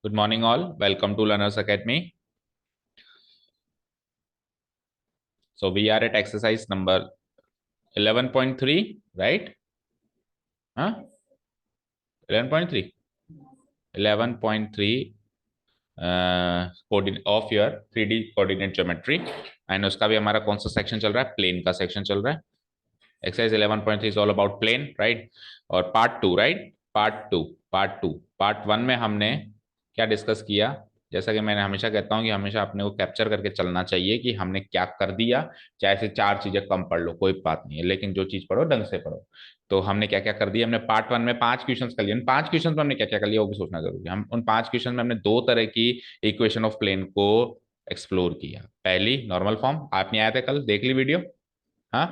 Good morning, all. Welcome to Learners Academy. So we are at exercise number 11.3, right? Huh? 11.3. 11.3 of your 3D coordinate geometry. And उसका भी हमारा कौन सा section चल रहा है? प्लेन का सेक्शन चल रहा है. Exercise 11.3 is all about plane, right? और part two, right? Part one में हमने क्या डिस्कस किया? जैसा कि मैंने हमेशा कहता हूं कि हमेशा अपने को कैप्चर करके चलना चाहिए कि हमने क्या कर दिया. चाहे से चार चीजें कम पढ़ लो, कोई बात नहीं है, लेकिन जो चीज पढ़ो ढंग से पढ़ो. तो हमने क्या क्या कर दिया? हमने पार्ट वन में 5 क्वेश्चंस कर लिए. उन 5 क्वेश्चंस में हमने क्या क्या कर लिया वो भी सोचना जरूरी है. हम उन 5 क्वेश्चन में हमने दो तरह की इक्वेशन ऑफ प्लेन को एक्सप्लोर किया. पहली नॉर्मल फॉर्म, आप नहीं आए थे कल, देख ली वीडियो? हाँ,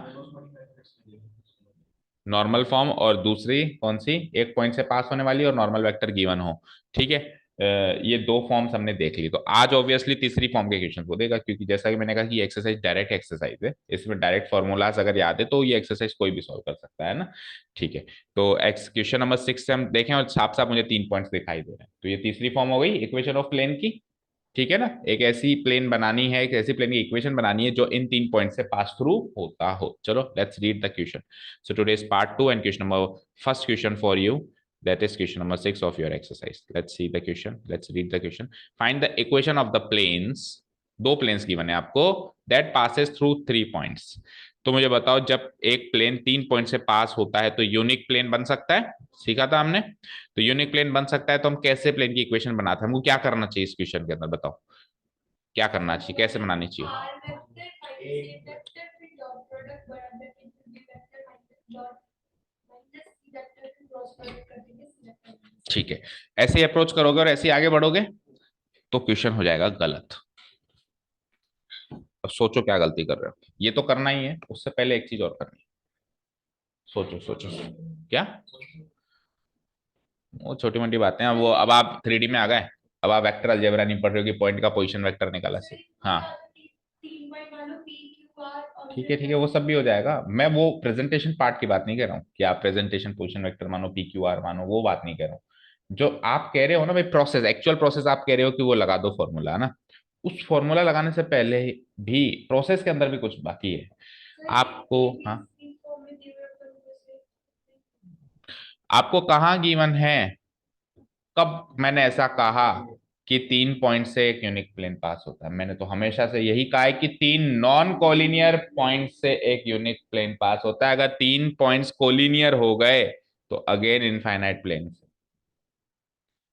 नॉर्मल फॉर्म. और दूसरी कौन सी? एक पॉइंट से पास होने वाली और नॉर्मल वेक्टर गिवन हो. ठीक है. ये दो फॉर्म्स हमने देख ली. तो आज ऑब्वियसली तीसरी फॉर्म के क्वेश्चन को देगा, क्योंकि जैसा कि मैंने कहा कि एक्सरसाइज डायरेक्ट एक्सरसाइज है, इसमें डायरेक्ट फॉर्मूलाज अगर याद है तो ये एक्सरसाइज कोई भी सॉल्व कर सकता है ना. ठीक है. तो क्वेश्चन नंबर 6 से हम देखें, और साफ साफ मुझे 3 पॉइंट्स दिखाई दे रहे हैं. तो ये तीसरी फॉर्म हो गई इक्वेशन ऑफ प्लेन की. ठीक है ना? एक ऐसी प्लेन बनानी है, एक ऐसी प्लेन की इक्वेशन बनानी है जो इन 3 पॉइंट से पास थ्रू होता हो. चलो let's read the question. So today's part 2 and question number first question for you, that is question number 6 of your exercise. Let's see the question. Let's read the question. Find the equation of the planes. दो planes given है आपको, that passes through 3 points. तो मुझे बताओ, जब एक plane 3 point से पास होता है तो यूनिक प्लेन बन सकता है. सीखा था हमने. तो यूनिक प्लेन बन सकता है तो हम कैसे प्लेन की इक्वेशन बनाते हैं? हमको क्या करना चाहिए इस क्वेश्चन के अंदर? बताओ क्या करना चाहिए, कैसे बनानी चाहिए? ठीक है. ऐसे अप्रोच करोगे और ऐसे आगे बढ़ोगे तो क्वेश्चन हो जाएगा गलत. अब सोचो क्या गलती कर रहे हो. ये तो करना ही है, उससे पहले एक चीज और करनी है. सोचो सोचो. क्या? वो छोटी मोटी बातें हैं. वो अब आप 3D में आ गए. अब आप वेक्टर अलजेब्रा नहीं पढ़ रहे हो कि पॉइंट का पोजीशन वेक्टर निकाला से. हाँ, ठीक है, वो सब भी हो जाएगा. मैं वो प्रेजेंटेशन पार्ट की बात नहीं कर रहा हूँ कि आप प्रेजेंटेशन पोजीशन वेक्टर मानो, पी क्यू आर मानो, वो बात नहीं कर रहा हूँ. जो आप कह रहे हो ना भाई, प्रोसेस, एक्चुअल प्रोसेस आप कह रहे हो कि वो लगा दो फॉर्मूला ना. उस फॉर्मूला लगाने से पहले भी प्रोसेस के अंदर भी कुछ बाकी है आपको. हाँ, आपको कहाँ गिवन है? कब मैंने ऐसा कहा कि 3 पॉइंट से एक यूनिक प्लेन पास होता है? मैंने तो हमेशा से यही कहा है कि 3 नॉन कोलिनियर पॉइंट से एक यूनिक प्लेन पास होता है. अगर 3 पॉइंट्स कोलिनियर हो गए तो अगेन इनफाइनाइट प्लेन.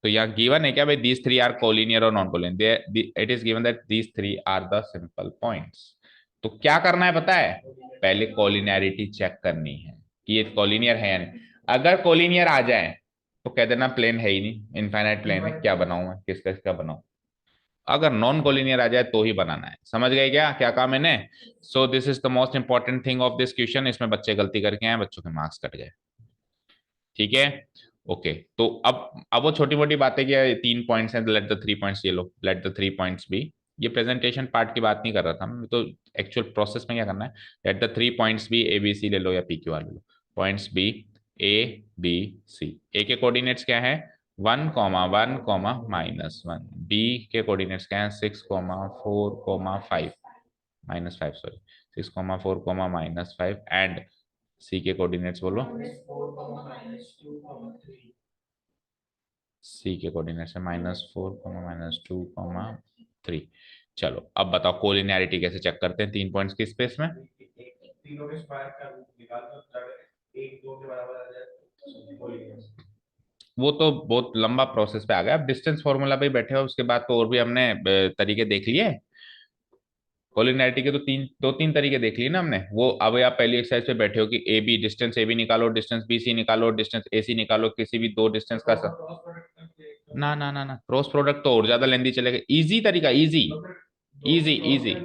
तो यहाँ गिवन है क्या भाई? दीज थ्री आर कोलिनियर और non collinear. It is given that these three are the simple points. तो क्या करना है पता है? पहले कोलिनियरिटी चेक करनी है कि ये कोलिनियर है या नहीं. अगर कोलिनियर आ जाए तो कह देना प्लेन है ही नहीं, इनफाइनाइट प्लेन है, क्या बनाऊं मैं, किसका किसका बनाऊं. अगर नॉन कोलिनियर आ जाए तो ही बनाना है. समझ गए क्या क्या कहा मैंने? So this is the most important thing of this question. इसमें बच्चे गलती करके आए, बच्चों के मार्क्स कट गए. ठीक है. ओके. तो अब वो छोटी मोटी बातें, क्या 3 पॉइंट्स हैं, लेट द 3 पॉइंट्स, ये लो, लेट द 3 पॉइंट्स भी. ये प्रेजेंटेशन पार्ट की बात नहीं कर रहा था मैं तो. एक्चुअल प्रोसेस में क्या करना है? Let the 3 points be A B C ले लो या पी क्यू आर ले लो. Points be, A, B, C. A के कोऑर्डिनेट्स क्या है? 1,1,-1. बी के कोऑर्डिनेट्स क्या है? 6,4,5, -5, सॉरी, 6,4, -5. एंड सी के कोऑर्डिनेट्स बोलो. सी के कोऑर्डिनेट्स है -4, -2, 3. चलो अब बताओ कोलिनियरिटी कैसे चेक करते हैं 3 पॉइंट्स की स्पेस में? वो तो बहुत लंबा प्रोसेस पे आ गया. अब डिस्टेंस फॉर्मूला पे ही बैठे हो, उसके बाद तो और भी हमने तरीके देख लिए. कोलिनियरिटी के तो दो तीन तरीके देख लिए ना हमने. वो अब आप पहली एक्सरसाइज पे बैठे हो कि A B, distance A B निकालो, डिस्टेंस बी सी निकालो, डिस्टेंस ए सी निकालो, किसी भी दो डिस्टेंस का ना ना ना ना, क्रॉस प्रोडक्ट तो और ज्यादा लेंदी चलेगा. इजी तरीका, easy, easy, easy.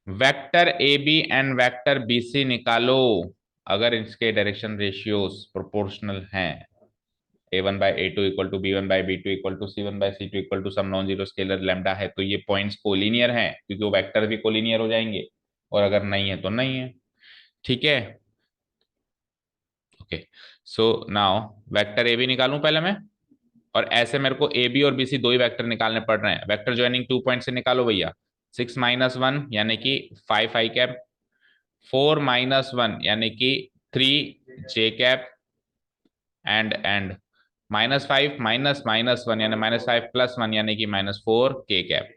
Vector A B and vector B C निकालो. अगर इसके डायरेक्शन रेशियोज प्रोपोर्शनल हैं, a1/a2 = b1/b2 = c1/c2 some non zero scalar lambda है, तो ये पॉइंट्स कोलिनियर हैं, क्योंकि वो वेक्टर भी कोलिनियर हो जाएंगे. और अगर नहीं है तो नहीं है. ठीक है. Okay, so now vector A B निकालूं पहले मैं, और ऐसे मेरे को ए बी और बी सी दो ही वेक्टर निकालने पड़ रहे हैं। वेक्टर ज्वाइनिंग 2 पॉइंट से निकालो भैया। 6 - 1 यानी कि 5 आई कैप, 4 - 1 यानी कि 3 जे कैप, एंड -5 -1 यानी -5 + 1 यानी कि -4 के कैप।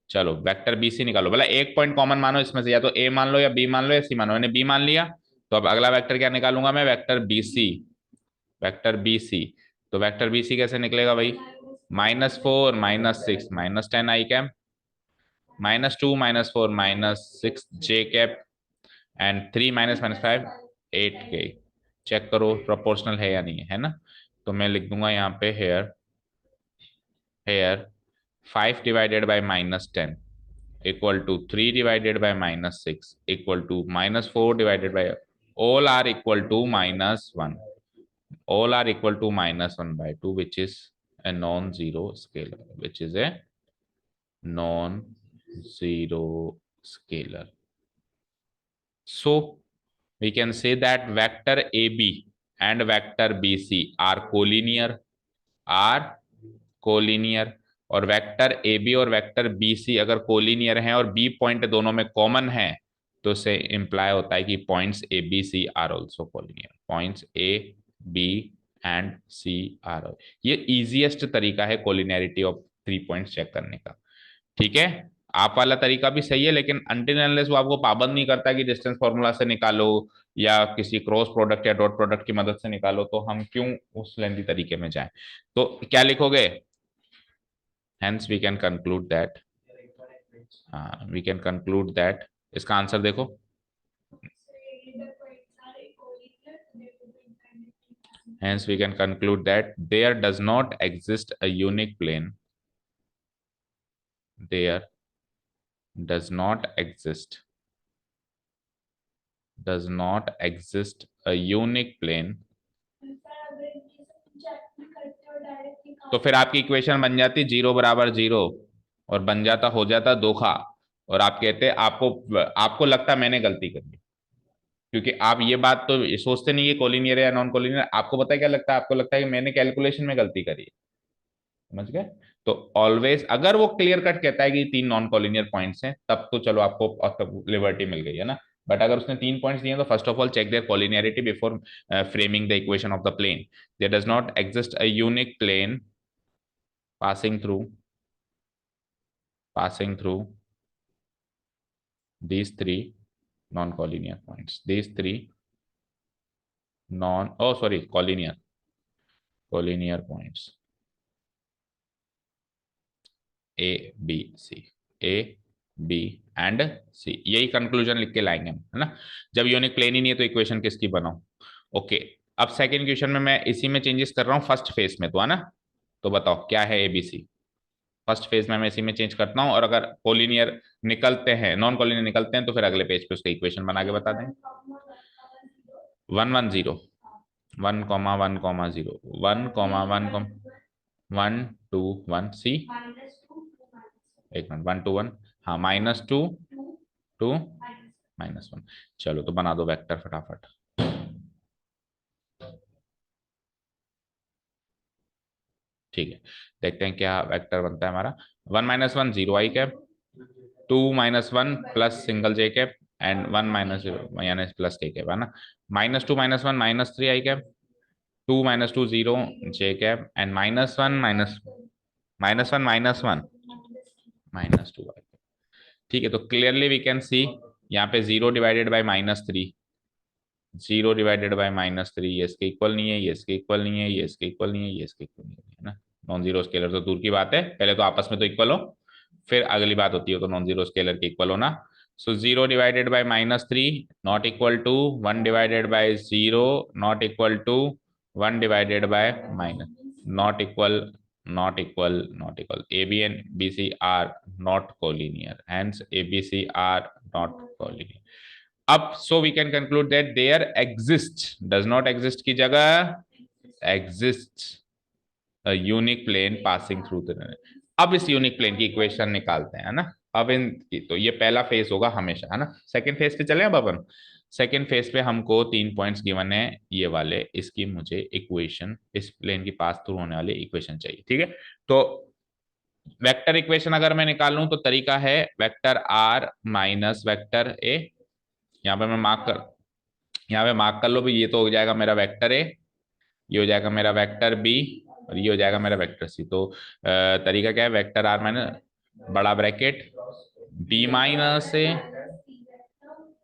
चलो वेक्टर बी सी निकालो। भला एक पॉइंट कॉमन मानो इसमें से, या तो ए मान लो या बी मान लो या सी मानो। मैंने बी मान लिया, तो अब अगला वेक्टर क्या निकालूंगा मैं? Vector B C. Vector B C, तो वेक्टर बी सी कैसे निकलेगा भाई? -4 -6 -10 आई कैप, -2 -4 -6 जे कैप, एंड 3 -5 8 के। चेक करो प्रोपोर्शनल है या नहीं है ना। तो मैं लिख दूंगा यहाँ पे here, here 5 divided by -10 equal to 3 divided by -6 equal to -4 divided by, all are equal to -1, all are equal to -1/2, which is a non-zero scalar, which is a non-zero scalar. So we can say that vector AB and vector BC are collinear, are collinear, और vector A B और vector B सी अगर collinear हैं और B point दोनों में common है, तो से इंप्लाई होता है कि points A B C are also collinear. Points A B and C are, ये इजीएस्ट तरीका है कोलिनियरिटी ऑफ 3 पॉइंट्स चेक करने का। ठीक है, आप वाला तरीका भी सही है, लेकिन अनटिल अनलेस वो आपको पाबंद नहीं करता कि डिस्टेंस फॉर्मूला से निकालो या किसी क्रॉस प्रोडक्ट या डॉट प्रोडक्ट की मदद से निकालो, तो हम क्यों उस लेंथी तरीके में जाएं। तो क्या लिखोगे? hence we can conclude that, इसका आंसर देखो। hence we can conclude that there does not exist a unique plane, there does not exist a unique plane। तो फिर आपकी इक्वेशन बन जाती 0 = 0, और बन जाता, हो जाता धोखा। और आप कहते आपको लगता मैंने गलती करी, क्योंकि आप ये बात तो सोचते नहीं है कोलिनियर या नॉन कोलिनियर। आपको पता है क्या लगता है? आपको लगता है कि मैंने कैलकुलेशन में गलती करी है। समझ गए? तो ऑलवेज अगर वो क्लियर कट कहता है कि 3 नॉन कोलिनियर पॉइंट्स हैं, तब तो चलो आपको लिबर्टी मिल गई है ना। बट अगर उसने 3 पॉइंट्स दिए तो first of all check their collinearity before framing the equation of the plane. There does not exist a unique plane passing through these 3 non-collinear points, these 3 collinear points A B C, A B and C। यही conclusion लिख के लाएंगे हम, है ना। जब unique plane ही नहीं है तो इक्वेशन किसकी बनाओ। ओके, अब सेकंड क्वेश्चन में मैं इसी में चेंजेस कर रहा हूँ फर्स्ट फेज में, तो है ना। तो बताओ क्या है ABC। फर्स्ट फेज में मैं इसी में चेंज करता हूँ, और अगर कोलिनियर निकलते हैं, नॉन कोलिनियर निकलते हैं, तो फिर अगले पेज पे उसका इक्वेशन बना के बता दें। 1 1 0, 1 1 0, 1 2 1 C, एक मिनट, 1 2 1, हाँ, -2 2 -1। चलो तो बना दो वेक्टर फटाफट। ठीक है, देखते हैं क्या वेक्टर बनता है हमारा। 1 - 1 0 आई cap, 2 -1 plus single J cap, and 1 -0 यानी प्लस के कैप, है ना। -2 -1 -3 I cap, 2 -2 0 J cap, and -1 -2 I cap. ठीक है, तो क्लियरली वी कैन सी यहाँ पे 0 डिवाइडेड बाय -3, 0 डिवाइडेड बाय -3, ये इसके इक्वल नहीं है, ये इसके इक्वल नहीं है, ये इसके इक्वल नहीं है, ये इसके इक्वल नहीं है ना। नॉन जीरो स्केलर तो दूर की बात है, पहले तो आपस में तो इक्वल हो, फिर अगली बात होती है तो नॉन जीरो स्केलर के इक्वल होना। So 0 divided by -3 not equal to 1 divided by 0 not equal to 1 divided by minus, not equal। AB and BC are not collinear, hence ABC are not collinear। अब so we can conclude that there exists, does not exist की जगह exists a unique plane passing through the। अब इस unique plane की equation निकालते हैं, है ना। अब इन तो ये पहला फेज होगा हमेशा, है ना। सेकंड फेज पे चले अब अपन। सेकेंड फेज पे हमको 3 पॉइंट्स गिवन है ये वाले, इसकी मुझे इक्वेशन, इस प्लेन की पास थ्रू होने वाली इक्वेशन चाहिए। ठीक है, तो वेक्टर इक्वेशन अगर मैं निकालूं तो तरीका है vector R minus vector A. यहाँ पे मैं मार्क कर, यहाँ पे मार्क कर लो भी, ये तो हो जाएगा मेरा वेक्टर ए, ये हो जाएगा मेरा वेक्टर बी, और ये हो जाएगा मेरा वेक्टर सी। तो तरीका क्या है, वेक्टर आर माइनस बड़ा ब्रैकेट बी माइनस ए,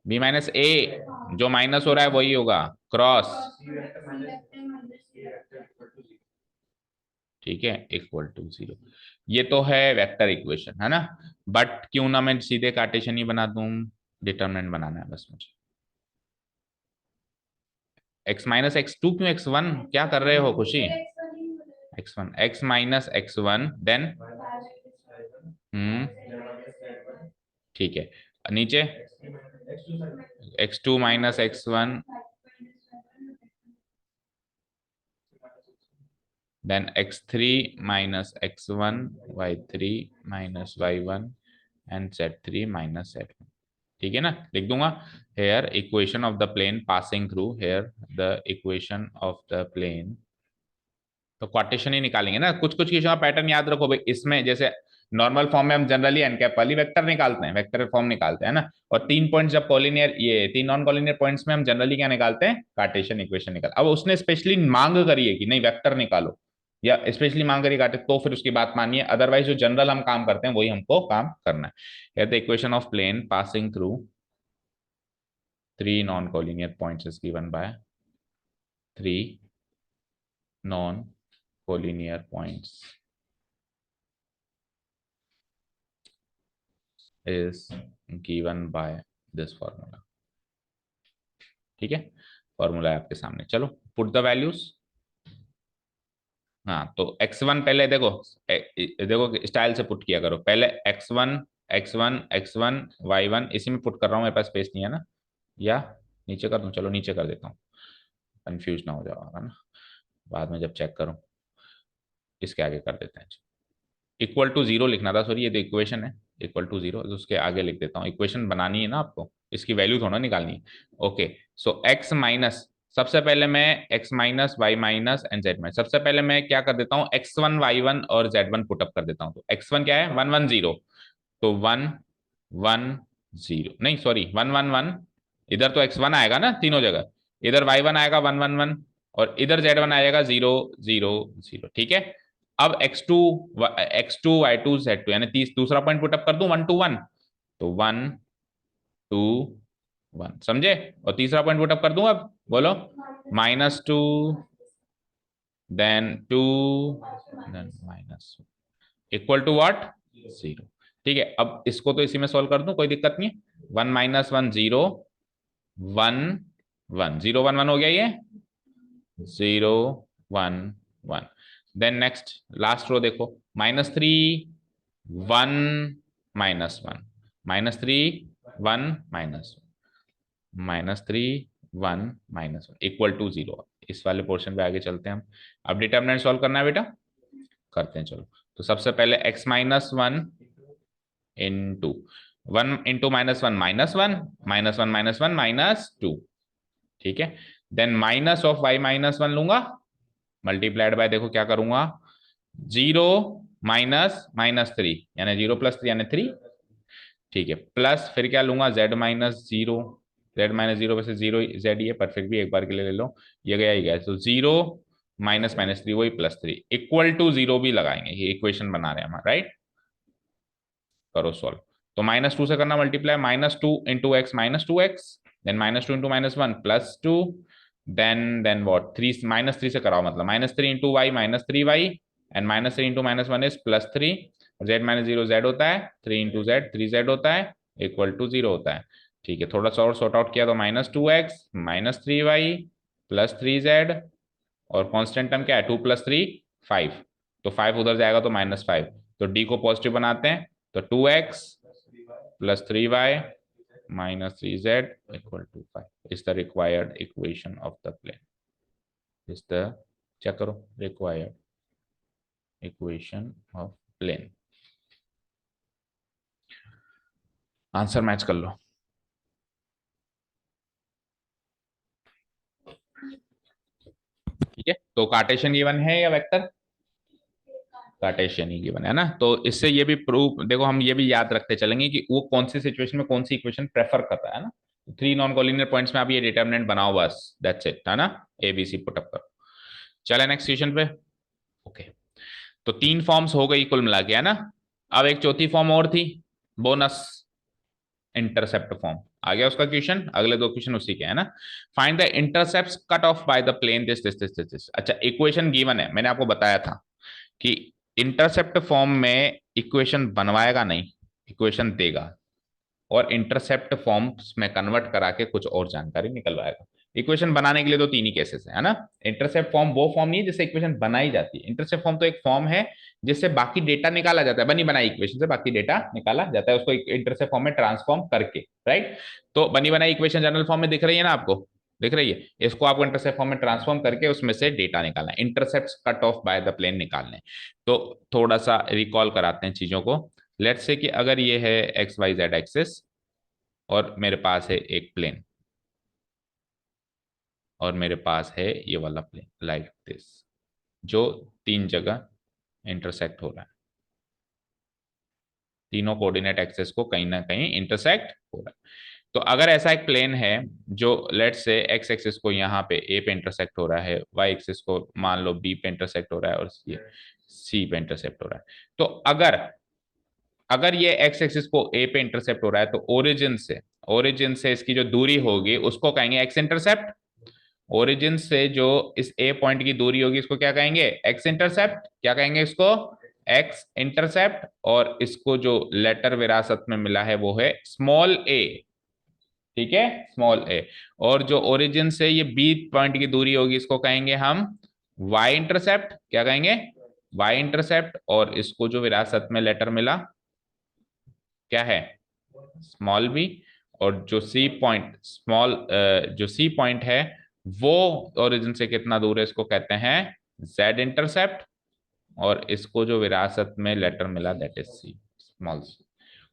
बी माइनस ए, जो माइनस हो रहा है वही होगा क्रॉस, ठीक है, इक्वल टू 0। ये तो है वेक्टर इक्वेशन, है ना। बट क्यों ना मैं सीधे कार्टेशियन ही बना दूं, डिटरमिनेंट बनाना है बस मुझे। x माइनस एक्स टू क्यों x1, क्या कर रहे हो खुशी? x1, x minus x1 then, ठीक है, नीचे x2 minus x1 then x3 minus x1 y3 minus y1 and z3 minus z1। ठीक है ना, लिख दूंगा here equation of the plane passing through, here the equation of the plane. तो क्वार्टेशन ही निकालेंगे ना, कुछ कुछ चीजों का पैटर्न याद रखो भाई। इसमें जैसे नॉर्मल फॉर्म में हम जनरली एन कैप वाली वेक्टर निकालते हैं, वेक्टर फॉर्म निकालते हैं ना, और 3 पॉइंट्स जब कॉलिनियर, ये 3 नॉन कॉलिनियर पॉइंट्स में हम जनरली क्या निकालते हैं, कार्टेशियन इक्वेशन निकाल। अब उसने स्पेशली मांग करी है कि नहीं वेक्टर निकालो, या स्पेशली मांग करी काटे, तो फिर उसकी बात मानिए, अदरवाइज जो जनरल हम काम करते हैं वही हमको काम करना है। The equation of plane passing through 3 non collinear points is given by 3 non collinear points is given by this formula। ठीक है, फॉर्मूला है आपके सामने, चलो पुट द वैल्यूज। हाँ, तो x1 पहले देखो, देखो स्टाइल से पुट किया करो, पहले x1 x1 x1 y1, इसी में पुट कर रहा हूँ, मेरे पास स्पेस नहीं है ना, या नीचे कर दूं, चलो नीचे कर देता हूँ, कंफ्यूज ना हो जाएगा ना बाद में जब चेक करूँ। इसके आगे कर देते हैं, इक्वल टू 0 लिखना था, सॉरी, ये तो इक्वेशन है, इक्वल टू 0, तो उसके आगे लिख देता हूँ, इक्वेशन बनानी है ना आपको, इसकी वैल्यू थोड़ा निकालनी है। ओके, सो x माइनस, सबसे पहले मैं x minus Y minus and Z minus, सबसे पहले मैं क्या कर देता हूँ, x1 y1 और z1 पुटअप कर देता हूँ। तो x1 क्या है, 1 1 0, तो 1 1 0, नहीं सॉरी 1 1 1, इधर तो x1 आएगा ना तीनों जगह, इधर y1 आएगा 1 1 1, और इधर z1 आएगा 0 0 0। ठीक है, अब x2 y2 z2, यानी दूसरा पॉइंट पुटअप कर दूं 1 2 1, तो 1 2 1, समझे, और तीसरा पॉइंट पुटअप कर दूं, अब बोलो -2 then 2 then minus, equal to what, 0। ठीक है, अब इसको तो इसी में सॉल्व कर दूं, कोई दिक्कत नहीं, 1 - 1 0 1 1 0 1 1 हो गया ये, 0 1 1। देन नेक्स्ट लास्ट रो देखो, -3 1 -1, -3 1 -3 1 -1 इक्वल टू 0। इस वाले पोर्शन पे आगे चलते हैं हम। अब डिटर्मिनेंट सॉल्व करना है बेटा, करते हैं चलो। तो सबसे पहले x -1 इंटू 1 इंटू -1 -1 -1 -1 -2, ठीक है। देन माइनस ऑफ y -1 लूंगा, मल्टीप्लाइड बाय, देखो क्या करूंगा, 0 -3 यानी 0 + 3 यानी 3, ठीक है, प्लस फिर क्या लूंगा, z-0, z-0 वैसे 0 z ही है, पर फिर भी एक बार के लिए ले लो, ये गया ही गया, तो 0 -3 वही +3 इक्वल टू 0 भी लगाएंगे, ये इक्वेशन बना रहे हैं हम, राइट। करो सॉल्व, तो -2 से करना multiply, -2 into X -2x, then -2 into -1 +2, then what 3 -3 से कराओ, मतलब -3 into Y -3y, and -3 into -1 is +3, और z-0 z होता है, 3 इंटू जेड 3z होता है, इक्वल टू 0 होता है। ठीक है, थोड़ा सा और सॉर्ट आउट किया तो -2x -3y +3z, और कांस्टेंट टर्म क्या है, 2 + 3 5, तो 5 उधर जाएगा तो -5, तो डी को पॉजिटिव बनाते हैं, तो 2x +3y -3z equal to 5 is the required equation of the plane, is the, check करो, required equation of plane. Answer match कर लो। तो कार्टेशियन गिवन है या वेक्टर? कार्टेशियन ही गिवन है ना। तो इससे ये भी प्रूफ देखो, हम ये भी याद रखते चलेंगे कि वो कौन सी सिचुएशन में कौन सी इक्वेशन प्रेफर कर रहा है ना। थ्री नॉन कॉलिनियर पॉइंट्स में आप ये डिटर्मिनेंट बनाओ बस, दैट्स इट, है ना। ए बी सी पुटअप करो। चले नेक्स्ट क्वेश्चन पे। ओके, तो तीन फॉर्म्स हो गई कुल मिला के, है ना। अब एक चौथी फॉर्म और थी, बोनस इंटरसेप्ट फॉर्म। आ गया उसका क्वेश्चन, अगले दो क्वेश्चन उसी के है ना। Find the intercepts cut off by the plane this this this this this. अच्छा, इक्वेशन गिवन है, मैंने आपको बताया था कि इंटरसेप्ट फॉर्म में इक्वेशन बनवाएगा नहीं, इक्वेशन देगा, और इंटरसेप्ट फॉर्म्स में कन्वर्ट करा के कुछ और जानकारी निकलवाएगा। इक्वेशन बनाने के लिए तो तीन ही केसेस है ना। इंटरसेप्ट फॉर्म वो फॉर्म नहीं है जिससे इक्वेशन बनाई जाती है। इंटरसेप्ट फॉर्म तो एक फॉर्म है जिससे बाकी डेटा निकाला जाता है, बनी बनाई इक्वेशन से बाकी डेटा निकाला जाता है, उसको इंटरसेप्ट फॉर्म में ट्रांसफॉर्म करके, राइट। तो बनी बनाई इक्वेशन जनरल फॉर्म में दिख रही है ना आपको, दिख रही है। इसको आपको इंटरसेप्ट फॉर्म में ट्रांसफॉर्म करके उसमें से डेटा निकालना है, intercept cut off by the plane निकालने। तो थोड़ा सा रिकॉल कराते हैं चीजों को। लेट्स से कि अगर ये है एक्स वाई जेड एक्सिस और मेरे पास है एक प्लेन, और मेरे पास है ये वाला प्लेन लाइक दिस, जो तीन जगह इंटरसेक्ट हो रहा है, तीनों कोऑर्डिनेट एक्सेस को कहीं ना कहीं इंटरसेक्ट हो रहा है। तो अगर ऐसा एक प्लेन है जो लेट्स से एक्स एक्सिस को यहाँ पे ए पे इंटरसेक्ट हो रहा है, वाई एक्सिस को मान लो बी पे इंटरसेक्ट हो रहा है, और ये सी पे इंटरसेक्ट हो रहा है। तो अगर अगर ये एक्स एक्सिस को ए पे इंटरसेप्ट हो रहा है, तो ओरिजिन से इसकी जो दूरी होगी उसको कहेंगे एक्स इंटरसेप्ट। ओरिजिन से जो इस ए पॉइंट की दूरी होगी इसको क्या कहेंगे? X intercept. क्या कहेंगे इसको? X intercept. और इसको जो लेटर विरासत में मिला है वो है स्मॉल ए, ठीक है, स्मॉल ए। और जो ओरिजिन से ये बी पॉइंट की दूरी होगी इसको कहेंगे हम वाई इंटरसेप्ट। क्या कहेंगे? Y intercept. और इसको जो विरासत में लेटर मिला क्या है? Small B. और जो सी पॉइंट जो सी पॉइंट है वो ओरिजिन से कितना दूर है इसको कहते हैं जेड इंटरसेप्ट। और इसको जो विरासत में लेटर मिला that is C, small C.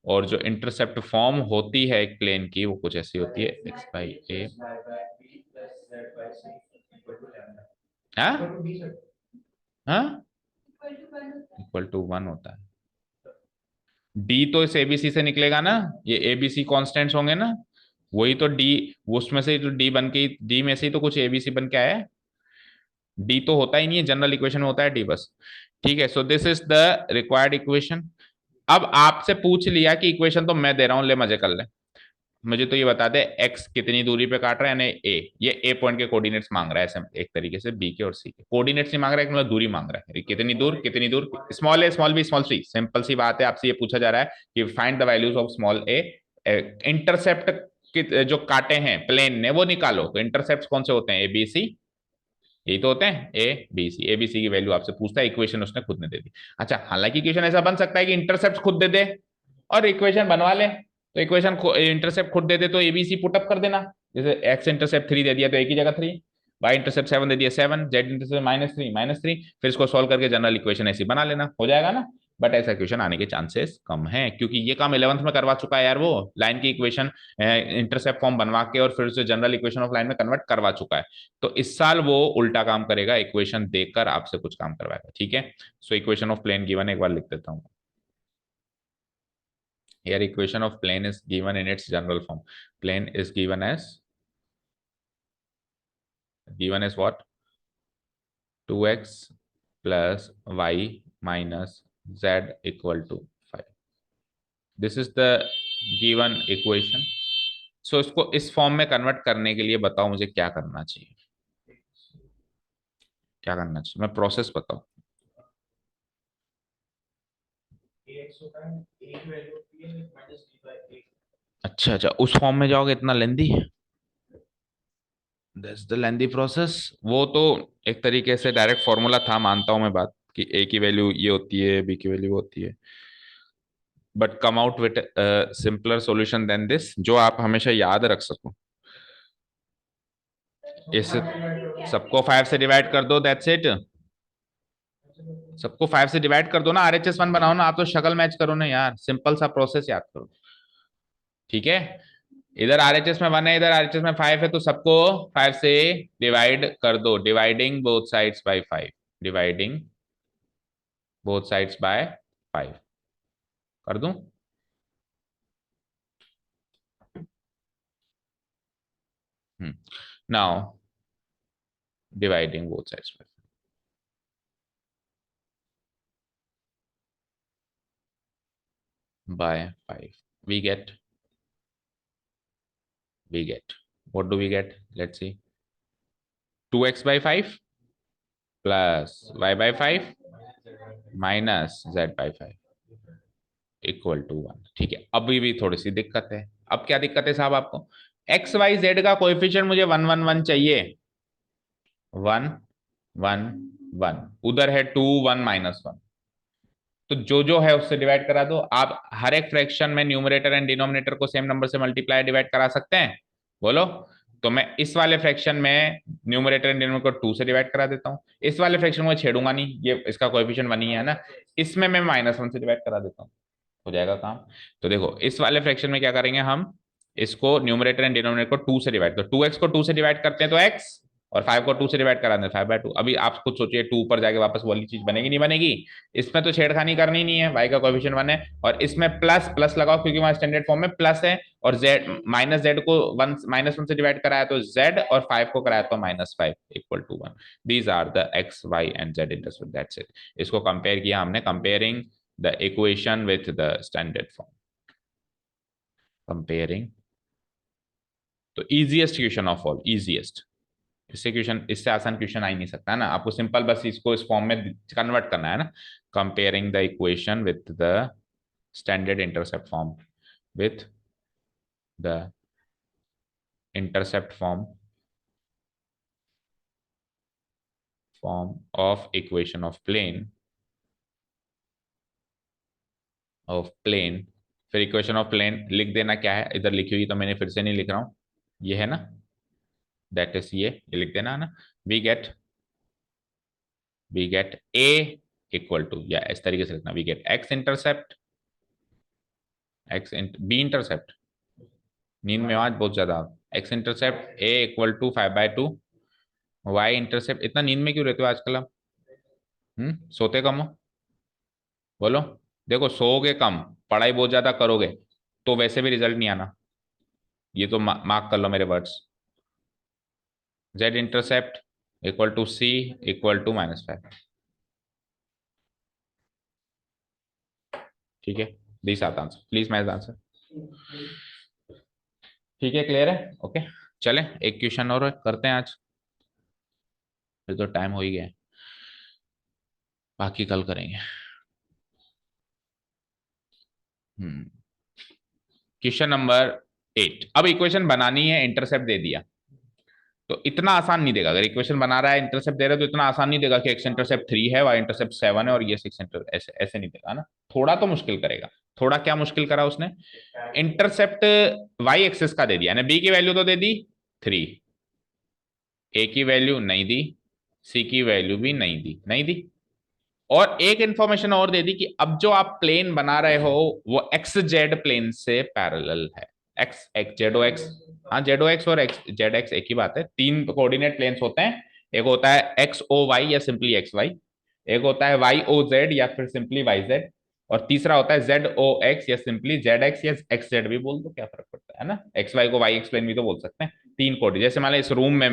और जो इंटरसेप्ट फॉर्म होती है एक प्लेन की वो कुछ ऐसी होती है, एक्स बाई ए। हाँ हाँ, इक्वल टू वन होता है। डी तो इस एबीसी से निकलेगा ना, ये एबीसी कॉन्स्टेंट्स होंगे ना, वही तो डी, उसमें से तो डी बन के, डी में से ही तो कुछ एबीसी बन के आया है। डी तो होता ही नहीं है, जनरल इक्वेशन में होता है डी बस। ठीक है, so this is the required equation. अब आपसे पूछ लिया कि इक्वेशन तो मैं दे रहा हूं, ले मजे कर ले। मुझे तो ये बता दे एक्स कितनी दूरी पे काट रहा है, यानी ए, ये ए पॉइंट के कोऑर्डिनेट्स मांग रहा है, ऐसे एक तरीके से बी के और सी के कोऑर्डिनेट्स नहीं मांग रहा है, मतलब दूरी मांग रहा है, कितनी दूर कितनी दूर, स्मॉल ए small B small C. Simple सी बात है, आपसे ये पूछा जा रहा है कि find the values of small A, intercept जो काटे हैं प्लेन ने वो निकालो। तो इंटरसेप्ट कौन से होते हैं? ए बी सी, यही तो होते हैं ए बी सी की वैल्यू आपसे पूछता है, इक्वेशन उसने खुद ने दे दी। अच्छा, हालांकि इक्वेशन ऐसा बन सकता है कि इंटरसेप्ट खुद दे दे और इक्वेशन बनवा ले। तो इक्वेशन इंटरसेप्ट खुद दे दे तो एबीसी पुटअप कर देना। जैसे एक्स इंटरसेप्ट 3 दे दिया तो एक ही जगह 3, वाई इंटरसेप्ट 7 दे दिया 7, जेड इंटरसेप्ट -3, फिर इसको सॉल्व करके जनरल इक्वेशन ऐसी बना लेना, हो जाएगा ना। बट ऐसा क्वेश्चन आने के चांसेस कम है, क्योंकि ये काम 11th में करवा चुका है यार, वो लाइन की इक्वेशन इंटरसेप्ट फॉर्म बनवा के और फिर उसे जनरल इक्वेशन ऑफ लाइन में कन्वर्ट करवा चुका है। तो इस साल वो उल्टा काम करेगा, इक्वेशन देकर आपसे कुछ काम करवाएगा, ठीक है। So equation of plane given एक बार लिख देता हूँ। Here equation of plane is given in its general form. Plane is given as what? 2x plus y minus z equal to 5. This is the given equation. So इसको इस form में convert करने के लिए बताओ मुझे क्या करना चाहिए, क्या करना चाहिए, मैं प्रोसेस बताओ। अच्छा अच्छा, उस फॉर्म में जाओगे, इतना lengthy? That's the lengthy process. वो तो एक तरीके से डायरेक्ट फॉर्मूला था, मानता हूं मैं बात कि ए की वैल्यू ये होती है, बी की वैल्यू वो होती है, but come out with simpler solution than this, जो आप हमेशा याद रख सको। इस सबको 5 से डिवाइड कर दो, दैट्स इट। सबको 5 से डिवाइड कर दो ना, आरएचएस 1 बनाओ ना, आप तो शक्ल मैच करो ना यार, सिंपल सा प्रोसेस याद करो, ठीक है। इधर आरएचएस में 1 है, इधर आरएचएस में 5 है, तो सबको 5 से डिवाइड कर दो, dividing both sides by 5, dividing both sides by 5 कर दूं। Now dividing both sides by 5, we get what do we get, let's see, 2x by 5 plus y by 5 minus z by 5 equal to 1। ठीक है, अभी भी थोड़ी सी दिक्कत है। अब क्या दिक्कत है साहब आपको? एक्स वाई जेड का कोएफिशिएंट मुझे 1 1 1 चाहिए, 1 1 1, उधर है 2 1 -1, तो जो है उससे डिवाइड करा दो। आप हर एक फ्रैक्शन में न्यूमरेटर एंड डिनोमिनेटर को सेम नंबर से मल्टीप्लाई डिवाइड करा सकते हैं, बोलो। तो मैं इस वाले फ्रैक्शन में न्यूमरेटर एंड डिनोमिनेटर को 2 से डिवाइड करा देता हूँ, इस वाले फ्रैक्शन को छेड़ूंगा नहीं, ये इसका कोएफिशिएंट 1 ही है ना, इसमें मैं -1 से डिवाइड करा देता हूँ, हो जाएगा काम। तो देखो इस वाले फ्रैक्शन में क्या करेंगे हम, इसको न्यूमरेटर एंड डिनोमिनेटर को 2 से डिवाइड, तो 2x को 2 से डिवाइड करते हैं तो x, और 5 को 2 से डिवाइड करा दें 5/2। अभी आप खुद सोचिए 2 ऊपर जाके वापस वाली चीज बनेगी नहीं बनेगी? इसमें तो छेड़खानी करनी नहीं है, y का कोएफिशिएंट 1 है, और इसमें प्लस प्लस लगाओ क्योंकि वहां स्टैंडर्ड फॉर्म में प्लस है, और z माइनस जेड को 1 -1 से डिवाइड कराया तो z, और 5 को कराया तो -5 equal to 1। These are the x y and z intercept, that's it. इसको कंपेयर किया हमने, comparing the equation with the standard form, comparing. तो easiest question of all, easiest, इससे क्वेश्चन, इससे आसान क्वेश्चन आ ही नहीं सकता है ना। आपको सिंपल बस इसको इस फॉर्म में कन्वर्ट करना है ना, comparing the equation with the standard intercept form, with the intercept form of equation of plane. फिर इक्वेशन ऑफ प्लेन लिख देना, क्या है इधर लिखी हुई, तो मैंने फिर से नहीं लिख रहा हूं, ये है ना, दैट इज ये लिख देना है ना। We get A equal to, या इस तरीके से लिखना, we get X intercept, B intercept, नींद में आज बहुत ज्यादा, X intercept A equal to 5/2, Y intercept, इतना नींद में क्यों रहते हो आजकल आप? सोते कम हो, बोलो। देखो सोओगे कम, पढ़ाई बहुत ज्यादा करोगे तो वैसे भी रिजल्ट नहीं आना, ये तो मार्क कर लो मेरे words. Z intercept equal to C equal to -5, ठीक है, this are answer, please match answer. ठीक है, क्लियर है, ओके। चले एक क्वेश्चन और करते हैं आज, फिर तो टाइम हो ही गया है, बाकी कल करेंगे। हम्म क्वेश्चन नंबर 8। अब इक्वेशन बनानी है, इंटरसेप्ट दे दिया, तो इतना आसान नहीं देगा। अगर इक्वेशन बना रहा है इंटरसेप्ट दे रहा है तो इतना आसान नहीं देगा कि एक्स इंटरसेप्ट 3 है, वाई इंटरसेप्ट 7 है और ये 6 इंटर, ऐसे ऐसे नहीं देगा ना, थोड़ा तो मुश्किल करेगा। थोड़ा क्या मुश्किल करा उसने, इंटरसेप्ट वाई एक्सिस का दे दिया, यानी बी की वैल्यू तो दे दी 3, ए की वैल्यू नहीं दी, सी की वैल्यू भी नहीं दी, और एक इंफॉर्मेशन और दे दी कि अब जो आप प्लेन बना रहे हो वो एक्स जेड प्लेन से पैरेलल है। एक्स एक्स जेडो एक्स, हाँ जेडो एक्स और एक्स जेड एक्स एक ही बात है, तीन कोऑर्डिनेट प्लेन्स होते हैं, एक होता है एक्स ओ वाई या सिंपली एक्स वाई, एक होता है वाई ओ जेड या फिर सिंपली वाई जेड, और तीसरा होता है जेड ओ एक्स या सिंपली जेड एक्स या एक्स जेड भी बोल दो, क्या फर्क पड़ता है ना, एक्स वाई को वाई एक्स प्लेन भी तो बोल सकते हैं। तीन कोड, जैसे मान लो इस रूम में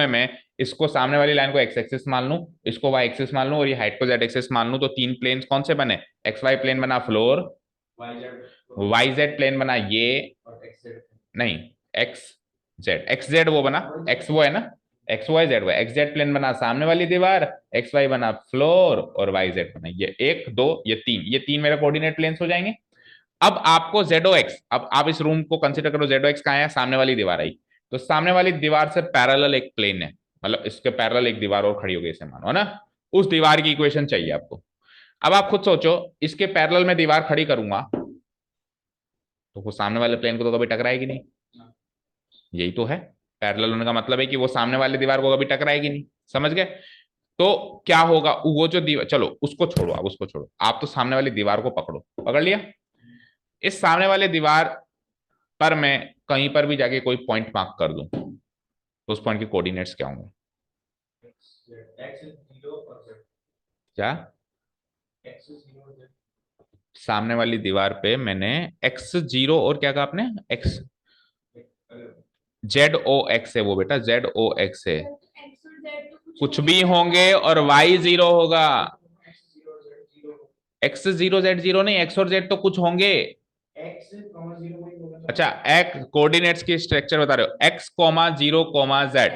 मैं इसको सामने वाली लाइन को एक्स एक्सिस मान लूं, इसको वाई एक्सिस मान लूं और ये हाइट को जेड एक्सिस मान लूं, तो तीन प्लेन्स कौन से बने, एक्स वाई प्लेन बना फ्लोर, वाई जेड प्लेन बना ये, नहीं एक्स जेड वो बना, एक्स वो है ना, X Y Z Y, X Z plane बना सामने वाली दीवार, एक्स वाई बना फ्लोर, और वाई जेड बना ये 1 2 ये तीन मेरे कोऑर्डिनेट प्लेन्स हो जाएंगे। अब आपको जेडो एक्स, अब आप इस रूम को कंसिडर करो, जेडो एक्स कहाँ है, सामने वाली दीवार आई, तो सामने वाली दीवार से पैरेलल एक प्लेन है, मतलब इसके पैरेलल एक दीवार और खड़ी हो गई, इसे मानो ना, उस दीवार की इक्वेशन चाहिए आपको। अब आप खुद सोचो, इसके पैरेलल में दीवार खड़ी करूंगा तो वो सामने वाले प्लेन को तो कभी टकराएगी नहीं, यही तो है, पैरेलल होने का मतलब है कि वो सामने वाले दीवार को कभी टकराएगी नहीं, समझ गए? तो क्या होगा, वो जो दीवार, चलो उसको छोड़ो, आप उसको छोड़ो, आप तो सामने वाली दीवार को पकड़ो, पकड़ लिया, इस सामने वाले दीवार पर मैं कहीं पर भी जाके कोई पॉइंट मार्क कर दूं तो उस पॉइंट के कोऑर्डिनेट्स क्या होंगे? क्या? सामने वाली दीवार पे मैंने एक्स जीरो और क्या कहा आपने? एक्स जेड ओ एक्स है वो बेटा, जेड ओ एक्स है। कुछ भी होंगे और वाई जीरो होगा। एक्स जीरो जेड जीरो नहीं, एक्स और जेड तो कुछ होंगे। अच्छा, एक्स कोऑर्डिनेट्स की स्ट्रक्चर बता रहे हो, X comma zero comma Z.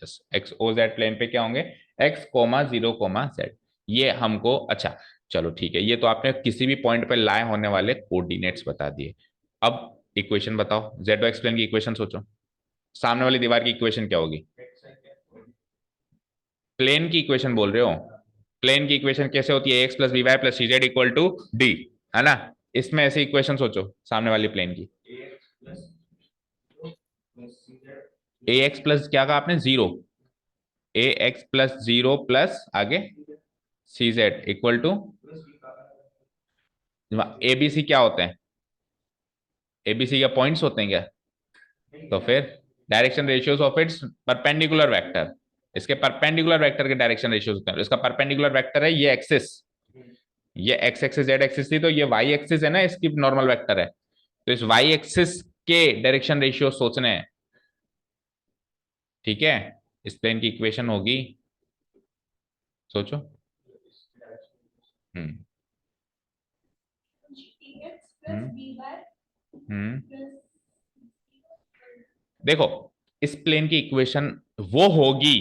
Yes, X O Z plane पे क्या होंगे? X comma zero comma Z. ये हमको, अच्छा चलो ठीक है, ये तो आपने किसी भी पॉइंट पे लाए होने वाले कोऑर्डिनेट्स बता दिए। अब इक्वेशन बताओ, जेड एक्स प्लेन की इक्वेशन सोचो। सामने वाली दीवार की इक्वेशन क्या होगी? प्लेन की इक्वेशन बोल रहे हो? प्लेन की इक्वेशन कैसे होती है? X plus b y plus c Z equal to d, है ना? इसमें ऐसी इक्वेशन सोचो सामने वाली प्लेन की। ए एक्स प्लस क्या कहा आपने? Zero. A X plus zero plus आगे C Z equal to, A B C क्या होते हैं? एबीसी का पॉइंट्स होते हैं क्या? तो फिर direction ratios of its perpendicular vector, इसके परपेंडिकुलर वेक्टर के डायरेक्शन रेशियोज होते हैं। इसका परपेंडिकुलर वेक्टर है ये एक्सिस, ये एक्स एक्सिस जेड एक्सिस थी, तो ये वाई एक्सिस है ना, इसकी नॉर्मल वेक्टर है। तो इस वाई एक्सिस के डायरेक्शन रेशियो सोचने हैं, ठीक है? इस प्लेन की इक्वेशन होगी, सोचो। हम्म हम्म हम्म देखो, इस प्लेन की इक्वेशन वो होगी,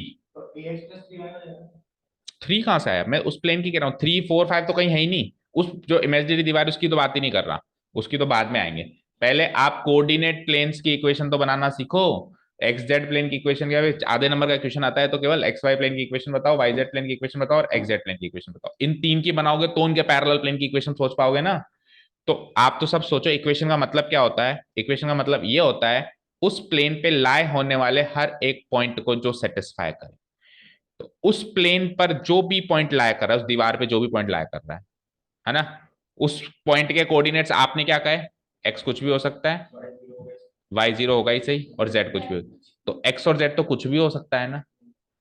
थ्री कहां से आया? मैं उस प्लेन की कह रहा हूँ, थ्री फोर फाइव तो कहीं है ही नहीं। उस जो इमेजिनरी दीवार है, उसकी तो बात ही नहीं कर रहा, उसकी तो बाद में आएंगे। पहले आप कोऑर्डिनेट प्लेन्स की इक्वेशन तो बनाना सीखो। एक्स जेड प्लेन की इक्वेशन क्या है? आधे नंबर का क्वेश्चन आता है तो केवल एक्स वाई प्लेन की इक्वेशन बताओ, वाई जेड प्लेन की इक्वेशन बताओ और एक्स जेड प्लेन की इक्वेशन बताओ। इन तीन की बनाओगे तो उनके पैरेलल प्लेन की इक्वेशन सोच पाओगे ना। तो आप तो सब सोचो, इक्वेशन का मतलब क्या होता है? इक्वेशन का मतलब ये होता है उस प्लेन पे लाए होने वाले हर एक पॉइंट को जो सेटिस्फाई करे। तो उस प्लेन पर जो भी पॉइंट लाया कर रहा है, उस दीवार पे जो भी पॉइंट लाया कर रहा है ना, उस पॉइंट के कोऑर्डिनेट्स आपने क्या कहे? एक्स कुछ भी हो सकता है, वाई जीरो होगा ही सही, और जेड कुछ भी हो। तो एक्स और जेड तो कुछ भी हो सकता है ना।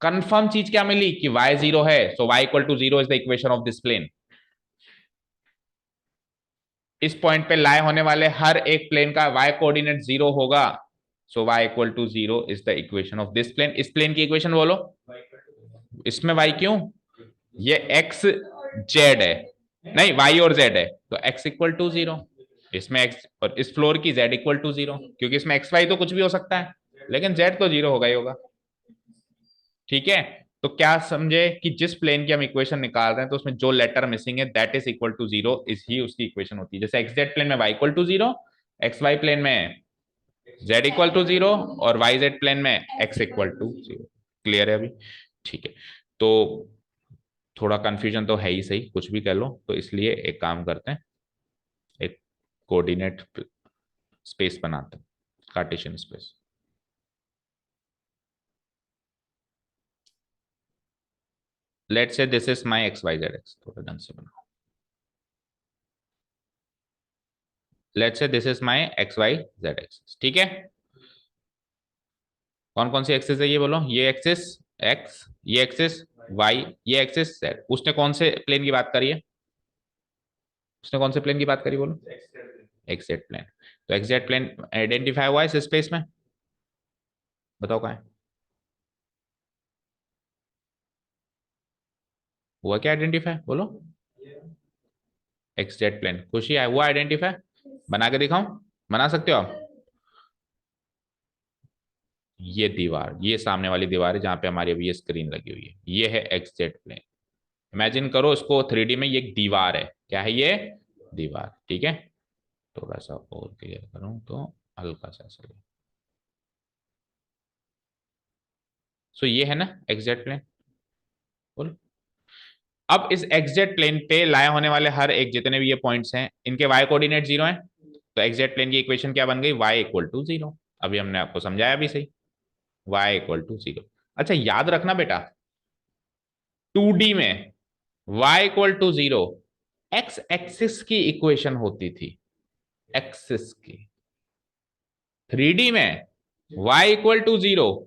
कंफर्म चीज क्या मिली? कि वाई जीरो है, so Y equal to zero is the equation of this plane. इस पॉइंट पे लाए होने वाले हर एक प्लेन का वाई कोऑर्डिनेट जीरो होगा, so Y equal to zero is the equation of this plane. इस प्लेन की इक्वेशन बोलो। इसमें वाई क्यों? ये एक्स जेड है, नहीं वाई और जेड है, तो एक्स इक्वल टू जीरो। इसमें एक्स, और इस फ्लोर की जेड इक्वल टू जीरो, क्योंकि इसमें एक्स वाई तो कुछ भी हो सकता है, लेकिन जेड तो जीरो होगा ही होगा। ठीक है? तो क्या समझे कि जिस प्लेन की हम इक्वेशन निकाल रहे हैं तो उसमें जो लेटर मिसिंग है that is equal to zero, इस ही उसकी इक्वेशन होती है। जैसे एक्स जेड प्लेन में y equal to zero, x y plane में जेड इक्वल टू जीरो, और वाई जेड प्लेन में x equal to zero. Clear है अभी? ठीक है। तो थोड़ा कंफ्यूजन तो है ही सही, कुछ भी कह लो, तो इसलिए एक काम करते हैं, एक कोऑर्डिनेट स्पेस बनाते हैं, Cartesian space. Let's say this is my x Y z axis, थोड़ा ढंग से बनाओ। Let's say this is my x Y z axis, ठीक है? कौन कौन सी एक्सिस है ये बोलो? ये एक्सिस एक्स, ये एक्सिस वाई, ये एक्सिस जेड। उसने कौन से प्लेन की बात करी है? उसने कौन से प्लेन की बात करी बोलो? X Z plane. तो एक्स जेड प्लेन आइडेंटिफाई हुआ है इस स्पेस में? बताओ कहाँ है? हुआ क्या आइडेंटिफाई बोलो? एक्स जेड प्लेन, खुशी है, हुआ आइडेंटिफाई? बना के दिखाऊं? बना सकते हो आप? ये दीवार, ये सामने वाली दीवार है जहां पे हमारी अभी ये स्क्रीन लगी हुई है, ये है एक्स जेड प्लेन। इमेजिन करो इसको 3D में, ये एक दीवार है। क्या है ये? दीवार, ठीक है? थोड़ा सा और क्लियर करूं तो हल्का सा सही। सो ये है ना एग्जैक्ट प्लेन, बोल। अब इस एग्जैक्ट प्लेन पे लाए होने वाले हर एक जितने भी ये पॉइंट्स हैं, इनके वाई कोऑर्डिनेट जीरो है। तो एग्जैक्ट प्लेन की इक्वेशन क्या बन गई? Y equal to zero. अभी हमने आपको समझाया भी सही, वाई इक्वल टू जीरो। अच्छा याद रखना बेटा, 2D में y equal to zero x axis की इक्वेशन होती थी, एक्सिस की। 3D में y equal to 0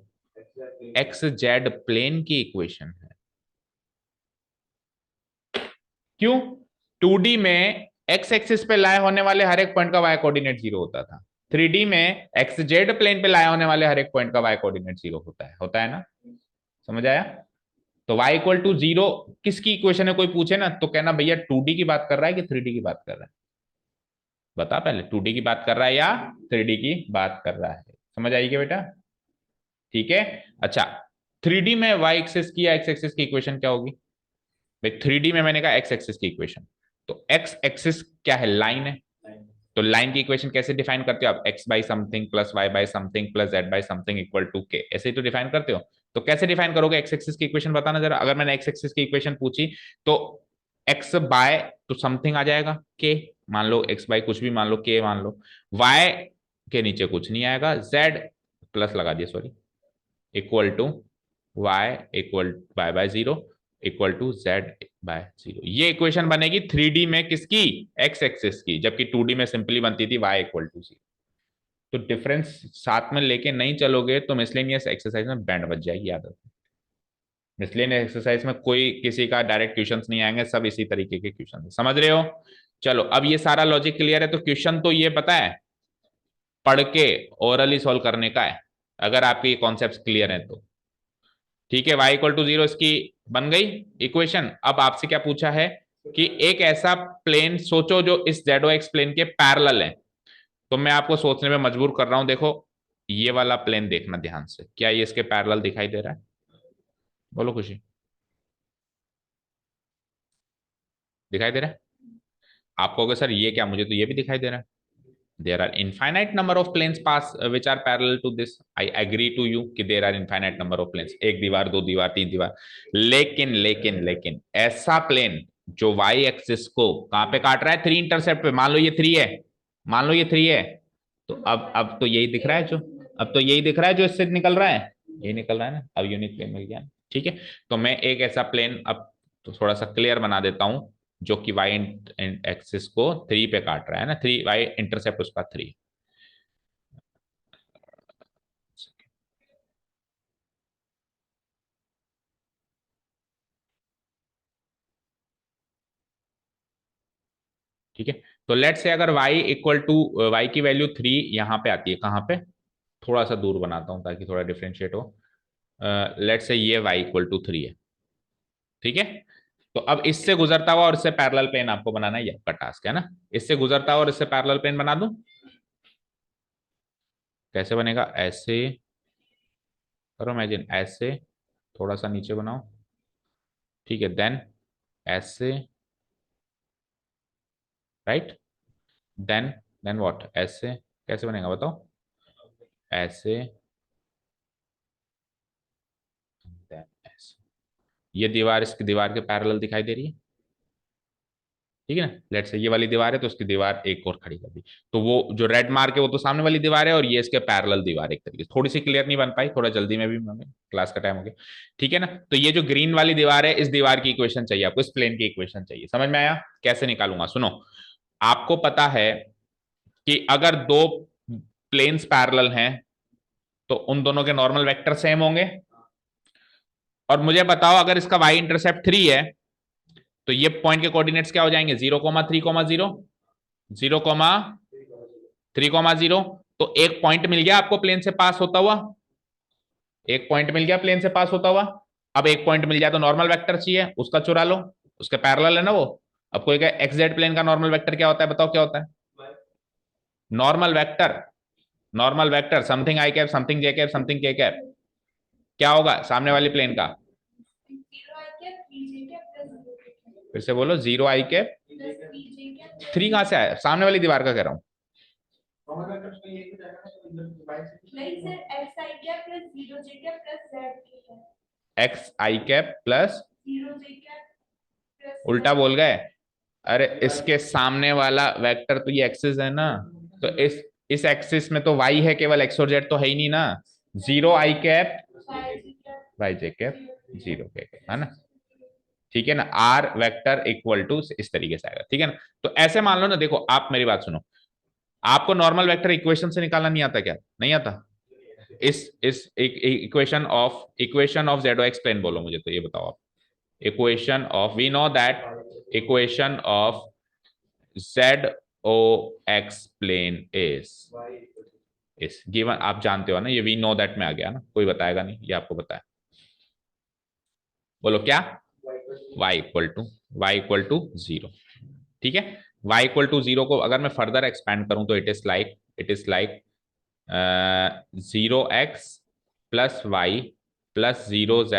x Z plane की इक्वेशन है। क्यों? 2D में एक्स एक्सिस पे लाए होने वाले हर एक पॉइंट का y कोऑर्डिनेट 0 होता था। 3D में एक्स जेड प्लेन पे लाए होने वाले हर एक पॉइंट का y कोऑर्डिनेट 0 होता है ना? समझ आया? तो y इक्वल टू 0 किसकी इक्वेशन है? कोई पूछे ना तो कहना भैया 2D की बात कर रहा है कि 3D की बात कर रहा है? बता पहले, 2D की बात कर रहा है या 3D की बात कर रहा है? समझ आएगी बेटा? ठीक है। अच्छा, 3D में y एक्सिस की या x एक्सिस की इक्वेशन क्या होगी? भाई 3D में मैंने कहा x एक्सिस की इक्वेशन, तो x एक्सिस क्या है? लाइन है। तो लाइन की इक्वेशन कैसे डिफाइन करते हो आप? x by something plus y by something plus z by something equal to k, ऐसे ही तो डिफाइन करते हो। तो कैसे डिफाइन करोगे x एक्सिस की इक्वेशन? बताना जरा। अगर मैंने x एक्सिस की इक्वेशन पूछी तो x बाय तो समथिंग आ जाएगा k, मान लो x बाई कुछ भी मान लो, k मान लो। y के नीचे कुछ नहीं आएगा, z प्लस लगा दिया sorry, equal to y equal y by 0 equal to z by 0। ये इक्वेशन बनेगी 3D में किसकी? एक्स एक्सिस की, जबकि 2D में सिंपली बनती थी y इक्वल टू 0। तो डिफरेंस साथ में लेके नहीं चलोगे तो मिसलेनियस एक्सरसाइज में बैंड बज जाएगी, याद रखो। मिसलेनियस एक्सरसाइज में कोई किसी का डायरेक्ट क्वेश्चंस नहीं आएंगे, सब इसी तरीके के क्वेश्चन। समझ रहे हो? चलो, अब ये सारा लॉजिक क्लियर है, तो क्वेश्चन तो ये पता है, पढ़ के ओरली सॉल्व करने का है, अगर आपके ये कॉन्सेप्ट क्लियर है तो। ठीक है, y इक्वल टू 0 इसकी बन गई इक्वेशन। अब आपसे क्या पूछा है कि एक ऐसा प्लेन सोचो जो इस जेड एक्स प्लेन के पैरेलल है। तो मैं आपको सोचने में मजबूर कर रहा हूं। देखो, ये वाला प्लेन देखना ध्यान से, क्या ये इसके पैरेलल दिखाई दे रहा है? बोलो खुशी, दिखाई दे रहा है? आप कहोगे सर ये क्या, मुझे तो ये भी दिखाई दे रहा है। there are infinite number of planes pass which are parallel to this. I agree to you कि there are infinite number of planes, एक दीवार, दो दीवार, तीन दीवार। लेकिन लेकिन लेकिन ऐसा प्लेन जो y एक्सिस को कहां पे काट रहा है? 3 इंटरसेप्ट पे। मान लो ये 3 है, मान लो ये 3 है, तो अब तो यही दिख रहा है जो, अब तो यही दिख रहा है जो इससे निकल रहा है, यही निकल रहा है ना। अब यूनिट प्लेन मिल गया। ठीक है, तो मैं एक ऐसा प्लेन अब तो थोड़ा सा क्लियर बना देता हूं जो कि वाई एक्सिस को 3 पे काट रहा है ना, 3 वाई इंटरसेप्ट उसका 3। ठीक है, तो लेट से अगर y इक्वल टू वाई की वैल्यू 3 यहाँ पे आती है, कहाँ पे? थोड़ा सा दूर बनाता हूँ ताकि थोड़ा डिफ्रेंशिएट हो। लेट से ये y इक्वल टू 3 है। ठीक है, तो अब इससे गुजरता हुआ और इससे पैरेलल प्लेन आपको बनाना है, ये आपका टास्क है ना। इससे गुजरता हुआ और इससे पैरेलल प्लेन बना दूं? कैसे बनेगा? ऐसे करो इमेजिन, ऐसे थोड़ा सा नीचे बनाओ। ठीक है, देन ऐसे, राइट, देन देन व्हाट? ऐसे कैसे बनेगा बताओ? ऐसे, देन ऐसे। ये दीवार इसकी दीवार के पैरेलल दिखाई दे रही है। ठीक है ना, लेट से ये वाली दीवार है तो उसकी दीवार एक और खड़ी कर दी, तो वो जो रेड मार्क है वो तो सामने वाली दीवार है, और ये इसके पैरेलल दीवार। एक तरीके से थोड़ी सी क्लियर नहीं बन पाई, थोड़ा जल्दी में भी, क्लास का टाइम हो गया। ठीक है ना, तो ये जो ग्रीन वाली दीवार है, इस दीवार की इक्वेशन चाहिए आपको, इस प्लेन की इक्वेशन चाहिए। समझ में आया? कैसे निकालूंगा? सुनो, आपको पता है कि अगर दो प्लेन्स पैरेलल हैं तो उन दोनों के नॉर्मल वेक्टर सेम होंगे। और मुझे बताओ, अगर इसका y इंटरसेप्ट 3 है तो ये पॉइंट के कोऑर्डिनेट्स क्या हो जाएंगे? 0,3,0, 0,3,0। तो एक पॉइंट मिल गया आपको प्लेन से पास होता हुआ, एक पॉइंट मिल गया प्लेन से पास होता हुआ। अब एक पॉइंट मिल जाए तो नॉर्मल वेक्टर चाहिए, उसका चुरा लो, उसके पैरेलल है ना वो। अब कोई कहे एक्स जेड प्लेन का नॉर्मल वेक्टर क्या होता है? बताओ क्या होता है normal vector? Normal vector something I cap, something J cap, something के कैप। क्या होगा सामने वाली प्लेन का? फिर से बोलो, 0 i कैप। 3 कहां से आया? सामने वाली दीवार का कह रहा हूं। x i कैप प्लस, उल्टा बोल गए। अरे इसके सामने वाला वेक्टर तो ये एक्सिस है ना, तो इस एक्सिस में तो y है केवल, x और z तो है ही नहीं ना। 0 i cap y j cap 0 k है ना। ठीक है ना, आर वेक्टर इक्वल टू इस तरीके से आएगा। ठीक है ना, तो ऐसे मान लो ना, देखो आप मेरी बात सुनो, आपको नॉर्मल वेक्टर इक्वेशन से निकालना नहीं आता क्या? नहीं आता? इस equation of z x plane बोलो मुझे, तो ये बताओ आप। Equation of, we know that equation of z o x plane is given, आप जानते हो ना, ये वी नो दैट में आ गया ना, कोई बताएगा नहीं, ये आपको बताया। बोलो क्या? y equal to 0। ठीक है, y इक्वल टू 0 को अगर मैं फर्दर एक्सपैंड करूं तो it is like 0x plus y plus 0z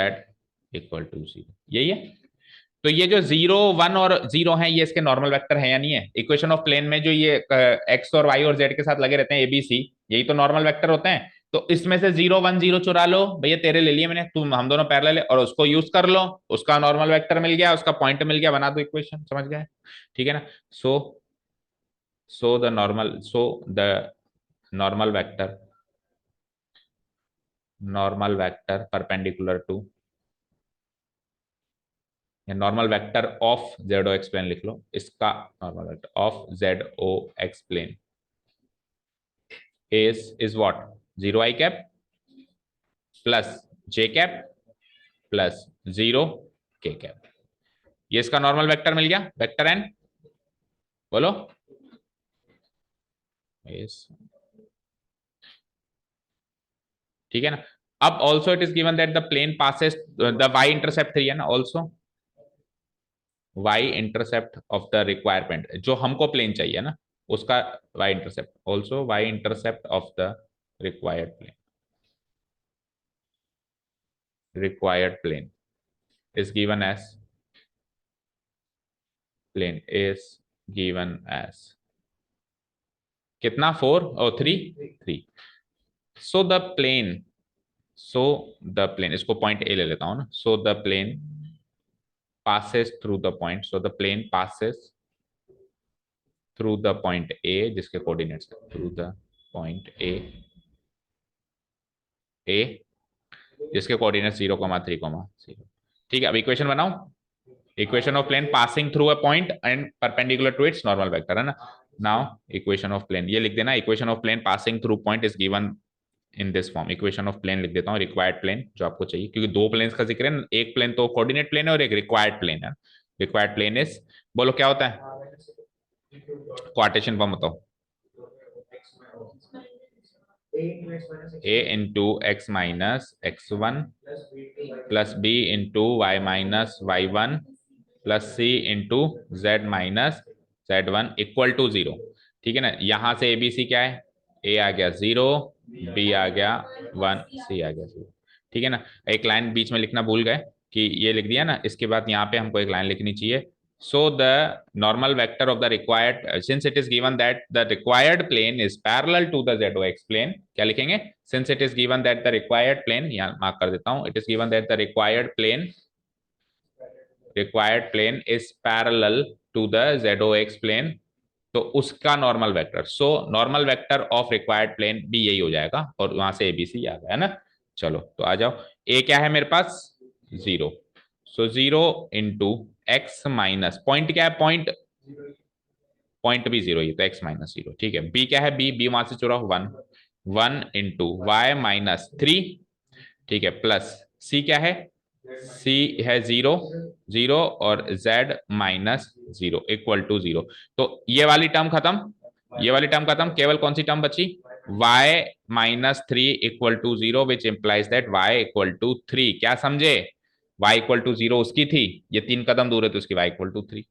equal to 0, यही है। तो ये जो 0 1 और 0 है, ये इसके नॉर्मल वेक्टर है या नहीं है? इक्वेशन ऑफ प्लेन में जो ये एक्स और वाई और जेड के साथ लगे रहते हैं ABC, यही तो नॉर्मल वेक्टर होते हैं। तो इसमें से 0 1 0 चुरा लो भैया, तेरे ले लिए मैंने, तुम हम दोनों पैरेलल है, और उसको यूज कर लो, उसका नॉर्मल वेक्टर मिल गया, उसका पॉइंट मिल गया, बना दो इक्वेशन, समझ गए? ठीक है ना? So the normal vector perpendicular to, normal vector of z o x plane लिख लो, इसका normal vector of z o x plane is what? 0 i cap plus j cap plus 0 k cap. ये इसका नॉर्मल वेक्टर मिल गया, vector N, बोलो। ठीक है ना? अब also it is given that the plane passes the y intercept 3 है ना, also y intercept of the requirement जो हमको प्लेन चाहिए ना, उसका y intercept, also y intercept of the required plane is given as कितना? 4 और 3। सो द प्लेन इसको पॉइंट ए ले लेता हूं ना, so the plane passes through the point, so the plane passes through the point A, जिसके coordinates through the point A जिसके coordinate 0,3,0। ठीक है, अब इक्वेशन बनाओ। Equation of plane passing through a point and perpendicular to its normal vector, है ना? Now equation of plane, ये लिख देना, equation of plane passing through point is given in this form. Equation of plane लिख देता हूँ, required plane जो आपको चाहिए, क्योंकि दो प्लेन्स का जिक्र है, एक प्लेन तो कोऑर्डिनेट प्लेन है और एक रिक्वायर्ड प्लेन है। रिक्वायर्ड प्लेन इज, बोलो क्या होता है? क्वार्टेशन फॉर्म बताओ। a into x minus x1 plus b into y minus y1 plus c into z minus z1 equal to 0। ठीक है ना? यहां से ABC क्या है? a आ गया 0, b आ गया 1, c आ गया 0। ठीक है ना? एक लाइन बीच में लिखना भूल गए कि ये लिख दिया ना, इसके बाद यहाँ पे हमको एक लाइन लिखनी चाहिए। So the normal vector of the required, since it is given that the required plane is parallel to the ZOX plane, क्या लिखेंगे? Since it is given that the required plane, यहाँ मार्क कर देता हूँ, it is given that the required plane is parallel to the ZOX plane, तो उसका normal vector, so normal vector of required plane भी यही हो जाएगा, और वहां से ABC आ गया, है ना? चलो तो आ जाओ, A क्या है मेरे पास? 0, सो 0 इंटू एक्स माइनस, पॉइंट क्या है? पॉइंट भी 0, ये तो x माइनस 0। ठीक है, b क्या है? b वहां से चुरा 1 इंटू वाई माइनस 3। ठीक है, प्लस c क्या है? c है 0 और z माइनस 0 इक्वल टू 0। तो ये वाली टर्म खत्म, ये वाली टर्म खत्म, केवल कौन सी टर्म बची? y minus 3 equal to 0, which implies that y equal to 3। क्या समझे? y इक्वल टू 0 उसकी थी, ये 3 कदम दूर है तो उसकी y equal to 3।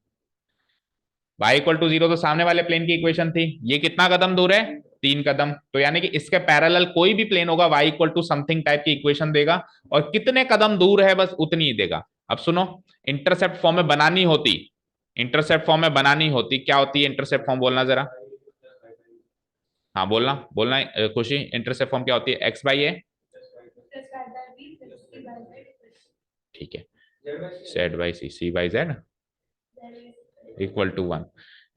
y equal to 0 तो सामने वाले प्लेन की इक्वेशन थी, ये कितना कदम दूर है? 3 कदम। तो यानी कि इसके पैरेलल कोई भी प्लेन होगा y equal to something type की इक्वेशन देगा, और कितने कदम दूर है बस उतनी ही देगा। अब सुनो, इंटरसेप्ट फॉर्म में बनानी होती, क्या होती है इंटरसेप्ट फॉर्म? बोलना जरा, हाँ बोलना बोलना खुशी, इंटरसेप्ट फॉर्म क्या होती है? x बाई ए, ठीक है, z by c by z equal to 1।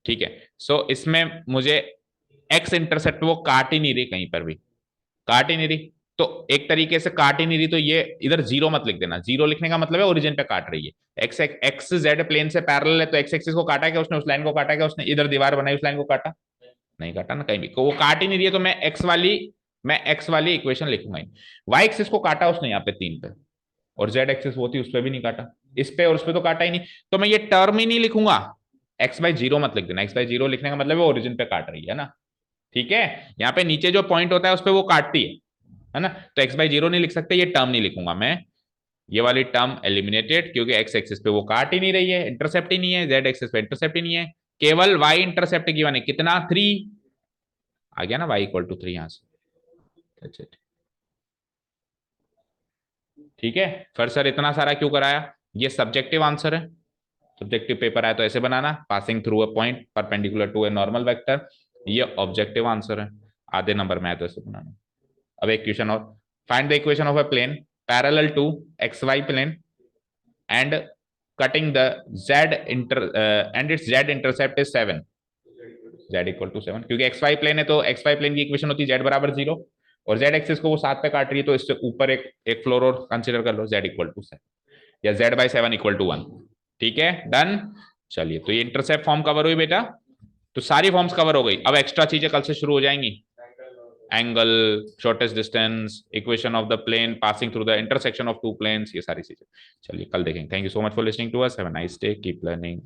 ठीक है, सो इसमें मुझे x इंटरसेप्ट वो काट ही नहीं रही, कहीं पर भी काट ही नहीं रही, तो एक तरीके से काट ही नहीं रही, तो ये इधर 0 मत लिख देना। 0 लिखने का मतलब है ओरिजिन पे काट रही है। एक्स जेड प्लेन से पैरेलल है, तो एक्स एक्सिस को काटा क्या उसने? उस लाइन को काटा क्या उसने? इधर दीवार बनाई, उस लाइन को काटा नहीं काटा ना कहीं भी, वो काट ही नहीं रही है, तो मैं एक्स वाली इक्वेशन लिखूंगा ही। वाई एक्सिस को काटा उसने यहाँ पे 3 पे, और जेड एक्सिस वो थी उस पर भी नहीं काटा, इस पे और उस पे तो काटा ही नहीं, तो मैं ये टर्म ही नहीं लिखूंगा। एक्स बाई जीरो मत लिख देना, एक्स बाई जीरो लिखने का मतलब है ओरिजिन पे काट रही है ना, ठीक है। यहाँ पे नीचे जो पॉइंट होता है उस पर वो काटती है ना, तो एक्स बाई जीरो नहीं लिख सकते, ये टर्म नहीं लिखूंगा मैं, ये वाली टर्म एलिमिनेटेड, क्योंकि एक्स एक्सिस पे वो काट ही नहीं रही है, इंटरसेप्ट ही नहीं है, जेड एक्सिस पे इंटरसेप्ट ही नहीं है, केवल वाई इंटरसेप्ट गिवन है कितना 3, आ गया ना वाई इक्वल टू 3 यहां से। अच्छा ठीक है, फिर सर इतना सारा क्यों कराया, ये सब्जेक्टिव आंसर है, सब्जेक्टिव पेपर आया तो ऐसे बनाना, passing through a point perpendicular to a normal vector, ये ऑब्जेक्टिव आंसर है, आधे नंबर में आया तो ऐसे बनाना। अब एक क्वेश्चन और, find the equation of a plane parallel to x y plane and cutting the z inter and its z intercept is 7, z equal to 7, क्योंकि एक्स वाई प्लेन है तो एक्स वाई प्लेन की equation होती है Z बराबर 0, और Z axis को वो 7 पे काट रही है, तो इससे ऊपर एक फ्लोर और कंसिडर कर लो, जेड इक्वल टू 7 या जेड बाई 7 इक्वल टू 1, ठीक है डन। चलिए तो ये इंटरसेप्ट फॉर्म कवर हुई बेटा, तो सारी फॉर्म्स कवर हो गई, अब एक्स्ट्रा चीजें कल से शुरू हो जाएंगी, angle, shortest distance, equation of the plane passing through the intersection of two planes, ये सारी चीजें चलिए कल देखेंगे। Thank you so much for listening to us, have a nice day, keep learning.